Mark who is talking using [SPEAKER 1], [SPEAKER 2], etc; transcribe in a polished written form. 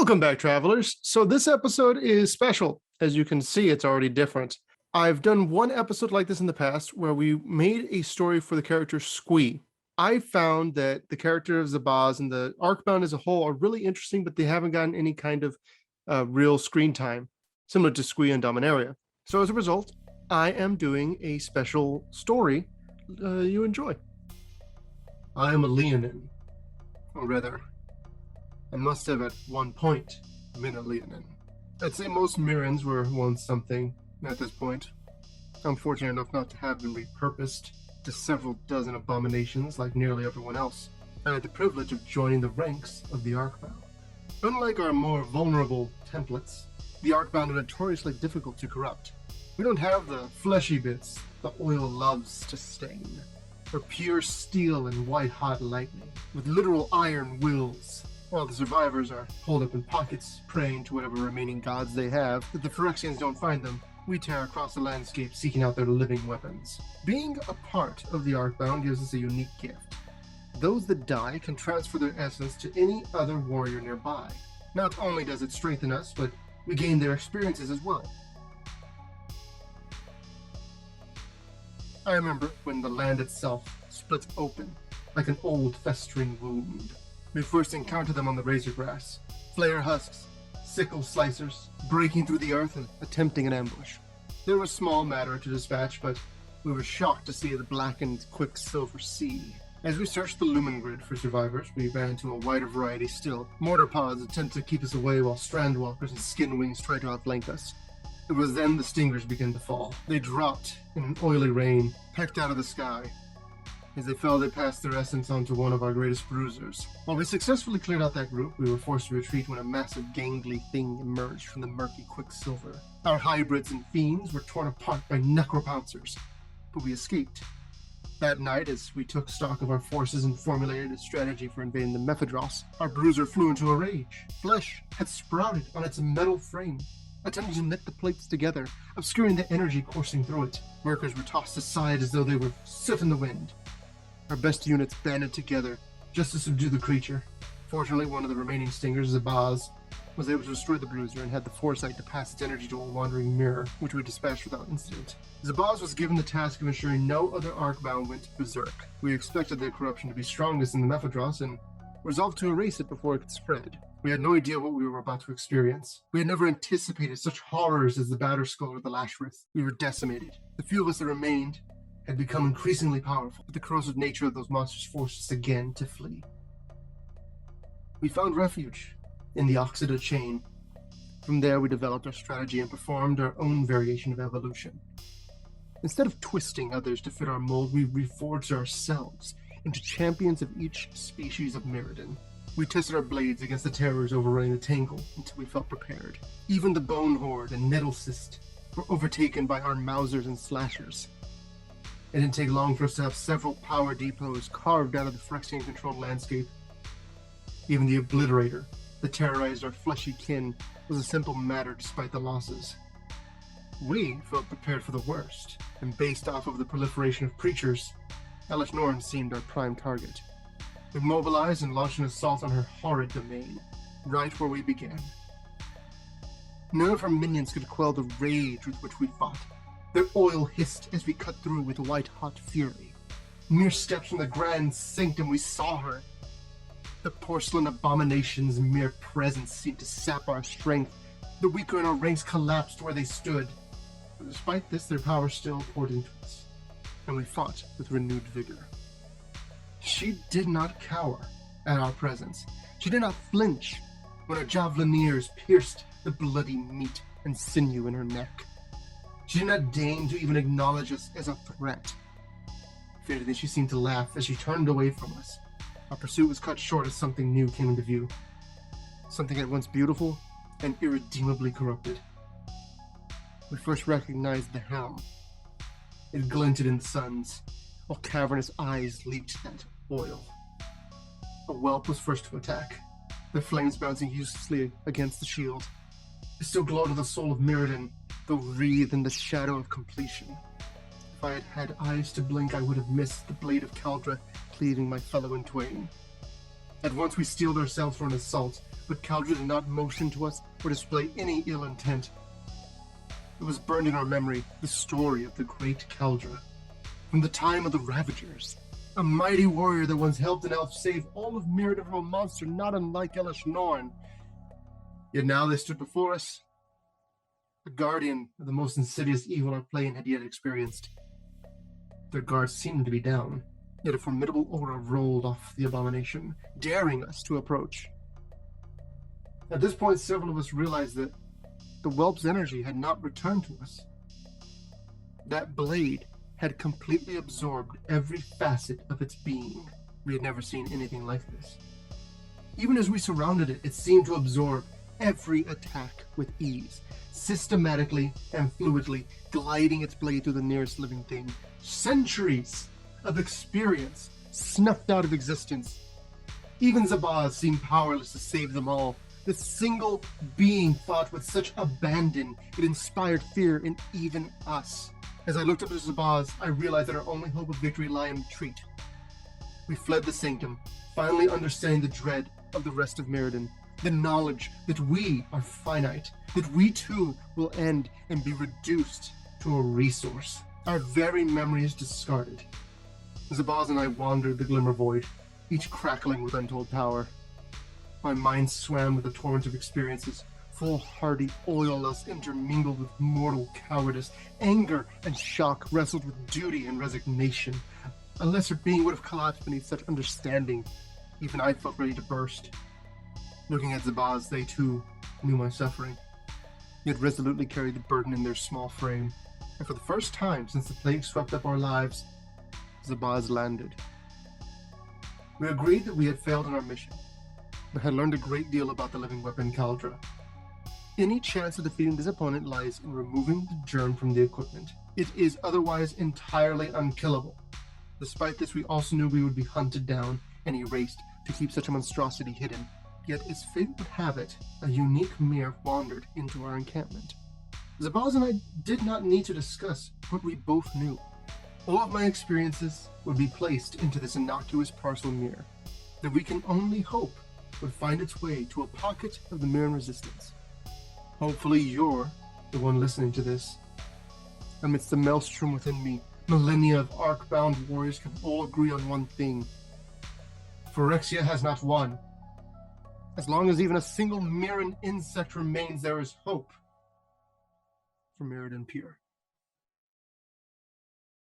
[SPEAKER 1] Welcome back, travelers. So this episode is special. As you can see, it's already different. I've done one episode like this in the past where we made a story for the character Squee. I found that the character of Zabaz and the ArcBound as a whole are really interesting, but they haven't gotten any kind of real screen time, similar to Squee and Dominaria. So as a result, I am doing a special story you enjoy. I am a Leonin, or rather, I must have at one point been a Leonin. I'd say most Mirrans were once something at this point. I'm fortunate enough not to have been repurposed to several dozen abominations like nearly everyone else. I had the privilege of joining the ranks of the ArcBound. Unlike our more vulnerable templates, the ArcBound are notoriously difficult to corrupt. We don't have the fleshy bits the oil loves to stain, or pure steel and white-hot lightning, with literal iron wills. While the survivors are holed up in pockets, praying to whatever remaining gods they have, that the Phyrexians don't find them, we tear across the landscape seeking out their living weapons. Being a part of the ArcBound gives us a unique gift. Those that die can transfer their essence to any other warrior nearby. Not only does it strengthen us, but we gain their experiences as well. I remember when the land itself split open like an old festering wound. We first encountered them on the razor grass, flare husks, sickle slicers, breaking through the earth and attempting an ambush. They were a small matter to dispatch, but we were shocked to see the blackened quicksilver sea. As we searched the lumen grid for survivors, we ran into a wider variety still. Mortar pods attempt to keep us away while strandwalkers and skin wings try to outflank us. It was then the stingers began to fall. They dropped in an oily rain, pecked out of the sky. As they fell, they passed their essence onto one of our greatest bruisers. While we successfully cleared out that group, we were forced to retreat when a massive gangly thing emerged from the murky quicksilver. Our hybrids and fiends were torn apart by necropouncers, but we escaped. That night, as we took stock of our forces and formulated a strategy for invading the Mephidros, our bruiser flew into a rage. Flesh had sprouted on its metal frame, attempting to knit the plates together, obscuring the energy coursing through it. Workers were tossed aside as though they were soot in the wind. Our best units banded together just to subdue the creature. Fortunately, one of the remaining stingers, Zabaz, was able to destroy the bruiser and had the foresight to pass its energy to a wandering mirror, which we dispatched without incident. Zabaz was given the task of ensuring no other ArcBound went berserk. We expected the corruption to be strongest in the Mephidros and resolved to erase it before it could spread. We had no idea what we were about to experience. We had never anticipated such horrors as the Batterskull or the Lashrith. We were decimated. The few of us that remained had become increasingly powerful, but the corrosive nature of those monsters forced us again to flee. We found refuge in the occida chain. From there, we developed our strategy and performed our own variation of evolution. Instead of twisting others to fit our mold, we reforged ourselves into champions of each species of Mirrodin. We tested our blades against the terrors overrunning the Tangle until we felt prepared. Even the Bone Horde and Nettlecyst were overtaken by our Mousers and Slashers. It didn't take long for us to have several power depots carved out of the Phyrexian-controlled landscape. Even the Obliterator that terrorized our fleshy kin was a simple matter despite the losses. We felt prepared for the worst, and based off of the proliferation of creatures, Elesh Norn seemed our prime target. We mobilized and launched an assault on her horrid domain, right where we began. None of her minions could quell the rage with which we fought. Their oil hissed as we cut through with white-hot fury. Mere steps from the grand sanctum we saw her. The porcelain abomination's mere presence seemed to sap our strength. The weaker in our ranks collapsed where they stood. But despite this, their power still poured into us, and we fought with renewed vigor. She did not cower at our presence. She did not flinch when her javelineers pierced the bloody meat and sinew in her neck. She did not deign to even acknowledge us as a threat. If anything, she seemed to laugh as she turned away from us. Our pursuit was cut short as something new came into view. Something at once beautiful and irredeemably corrupted. We first recognized the helm. It glinted in the suns, while cavernous eyes leaked that oil. A whelp was first to attack, their flames bouncing uselessly against the shield. It still glowed with the soul of Mirrodin, though wreathed in the shadow of completion. If I had had eyes to blink, I would have missed the blade of Caldra cleaving my fellow in twain. At once we steeled ourselves for an assault, but cauldron did not motion to us or display any ill intent. It was burned in our memory, the story of the great cauldron, from the time of the Ravagers, a mighty warrior that once helped an elf save all of Mirrodin from a monster not unlike Elish Norn. Yet now they stood before us, a guardian of the most insidious evil our plane had yet experienced. Their guards seemed to be down, yet a formidable aura rolled off the abomination, daring us to approach. At this point, several of us realized that the whelp's energy had not returned to us. That blade had completely absorbed every facet of its being. We had never seen anything like this. Even as we surrounded it, it seemed to absorb every attack with ease, systematically and fluidly gliding its blade through the nearest living thing. Centuries of experience snuffed out of existence. Even Zabaz seemed powerless to save them all. This single being fought with such abandon, it inspired fear in even us. As I looked up at Zabaz, I realized that our only hope of victory lay in retreat. We fled the sanctum, finally understanding the dread of the rest of Mirrodin, the knowledge that we are finite, that we too will end and be reduced to a resource. Our very memory is discarded. Zabaz and I wandered the glimmer void, each crackling with untold power. My mind swam with a torrent of experiences, foolhardy oil-lust intermingled with mortal cowardice. Anger and shock wrestled with duty and resignation. A lesser being would have collapsed beneath such understanding. Even I felt ready to burst. Looking at Zabaz, they too knew my suffering, yet resolutely carried the burden in their small frame. And for the first time since the plague swept up our lives, Zabaz landed. We agreed that we had failed in our mission, but had learned a great deal about the living weapon Caldra. Any chance of defeating this opponent lies in removing the germ from the equipment. It is otherwise entirely unkillable. Despite this, we also knew we would be hunted down and erased to keep such a monstrosity hidden. Yet, as fate would have it, a unique mirror wandered into our encampment. Zabaz and I did not need to discuss what we both knew. All of my experiences would be placed into this innocuous parcel mirror that we can only hope would find its way to a pocket of the Mirren resistance. Hopefully you're the one listening to this. Amidst the maelstrom within me, millennia of ArcBound warriors can all agree on one thing. Phyrexia has not won. As long as even a single Mirren insect remains, there is hope for Mirrodin Pure.